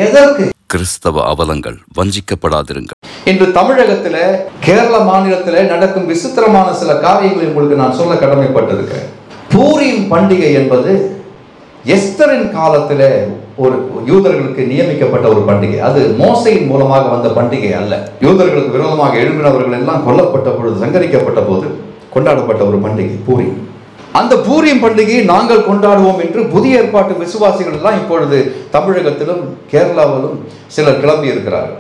எதற்கு கிறிஸ்தவ அவலங்கள் வஞ்சிக்கப்படாதிருங்கள். இன்று தமிழகத்தில் கேரள மாநிலத்தில் நடக்கும் விசித்திரமான சில காரியங்களை உங்களுக்கு நான் சொல்ல கடமைப்பட்டிருக்கிறேன். பூரீம் பண்டிகை என்பது எஸ்தரின் காலத்தில் ஒரு யூதர்களுக்கு நியமிக்கப்பட்ட ஒரு பண்டிகை. அது மோசையின் மூலமாக வந்த பண்டிகை அல்ல. யூதர்களுக்கு விரோதமாக எழுப்பினவர்கள் எல்லாம் கொல்லப்பட்ட பொழுது, சங்கரிக்கப்பட்ட போது கொண்டாடப்பட்ட ஒரு பண்டிகை பூரீம். அந்த பூரீம் பண்டிகையை நாங்கள் கொண்டாடுவோம் என்று புதிய ஏற்பாட்டு விசுவாசிகள் எல்லாம் இப்பொழுது தமிழகத்திலும் கேரளாவிலும் சிலர் கிளம்பி இருக்கிறார்கள்.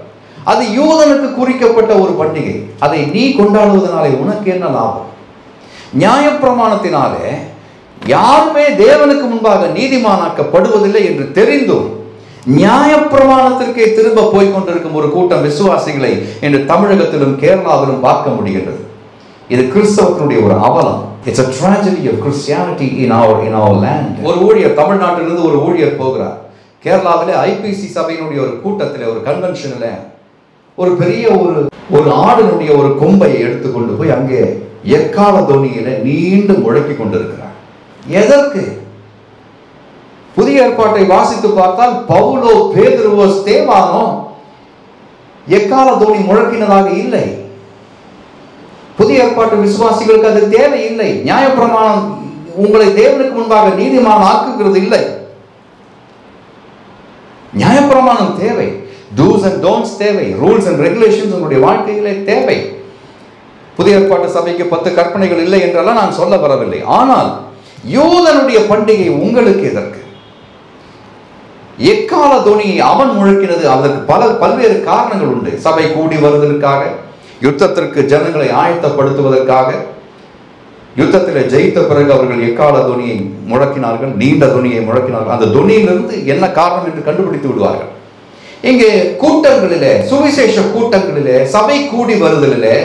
அது யூதனுக்கு குறிக்கப்பட்ட ஒரு பண்டிகை. அதை நீ கொண்டாடுவதனாலே உனக்கு என்ன லாபம்? நியாயப்பிரமாணத்தினாலே யாருமே தேவனுக்கு முன்பாக நீதிமானாக்கப்படுவதில்லை என்று தெரிந்தும் நியாயப்பிரமாணத்திற்கே திரும்ப போய்கொண்டிருக்கும் ஒரு கூட்டம் விசுவாசிகளை இன்று தமிழகத்திலும் கேரளாவிலும் பார்க்க முடிகின்றது. இது கிறிஸ்தவத்தினுடைய ஒரு அவலம். It's a tragedy of Christianity in our land. ஒரு ஊழியர் தமிழ்நாட்டிலிருந்து ஒரு ஊழியர் போகிறார். கேரளாவிலே ஐபிசி சபையினுடைய ஒரு கூட்டத்தில், ஒரு கன்வென்ஷனில் ஒரு பெரிய ஒரு ஆடினுடைய ஒரு கொம்பை எடுத்துக்கொண்டு போய் அங்கே எக்கால தொனியில நீண்டு முழக்கி கொண்டிருக்கிறார். எதற்கு? புதிய ஏற்பாட்டை வாசித்து பார்த்தால் பவுலோ, பேதுருவோ, ஸ்தேவானோ எக்கால தொனி முழக்கினதாக இல்லை. புதிய ஏற்பாட்டு விசுவாசிகளுக்கு அது தேவையில்லை. நியாயப்பிரமாணம் உங்களை தேவனுக்கு முன்பாக நீதிமான் ஆக்குகிறது இல்லை. நியாயப்பிரமாணம் தேவை. டூஸ் அண்ட் டோன்ட்ஸ் தேவை. ரூல்ஸ் அண்ட் ரெகுலேஷன்ஸ் உங்களுடைய வாழ்க்கையிலே தேவை. புதிய ஏற்பாட்டு சபைக்கு 10 கற்பனைகள் இல்லை என்றெல்லாம் நான் சொல்ல வரவில்லை. ஆனால் யூதனுடைய பண்டிகை உங்களுக்கு எதற்கு? எக்கால தொனியை அவன் முழக்கினது, அதற்கு பல்வேறு காரணங்கள் உண்டு. சபை கூடி வருவதற்காக, யுத்தத்திற்கு ஜனங்களை ஆயத்தப்படுத்துவதற்காக. யுத்தத்தில் ஜெயித்த பிறகு அவர்கள் எக்கால தொனியை முழக்கினார்கள், நீண்ட தொனியை முழக்கினார்கள். அந்த தொனியிலிருந்து என்ன காரணம் என்று கண்டுபிடித்து விடுவார்கள். இங்கே கூட்டங்களிலே, சுவிசேஷ கூட்டங்களிலே, சபை கூடி வருதலிலே,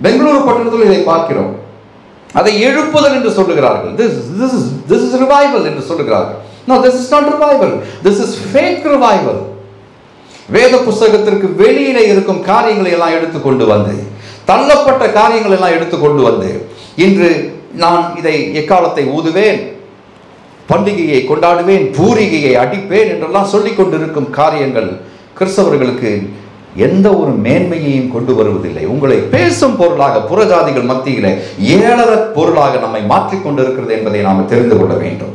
பெங்களூரு பட்டணத்தில் இதை பார்க்கிறோம். அதை எழுப்புதல் என்று சொல்லுகிறார்கள். This is revival என்று சொல்லுகிறார்கள். No, this is not revival. This is fake revival. வேத புஸ்தகத்திற்கு வெளியில இருக்கும் காரியங்களை எல்லாம் எடுத்துக்கொண்டு வந்து, தள்ளப்பட்ட காரியங்கள் எல்லாம் எடுத்துக்கொண்டு வந்து, இன்று நான் இதை எக்காலத்தை ஊதுவேன், பண்டிகையை கொண்டாடுவேன், பூரிகையை அடிப்பேன் என்றெல்லாம் சொல்லிக் கொண்டிருக்கும் காரியங்கள் கிறிஸ்தவர்களுக்கு எந்த ஒரு மேன்மையையும் கொண்டு வருவதில்லை. உங்களை பேசும் பொருளாக புறஜாதிகள் மத்தியிலே ஏளன பொருளாக நம்மை மாற்றிக்கொண்டிருக்கிறது என்பதை நாம் தெரிந்து கொள்ள வேண்டும்.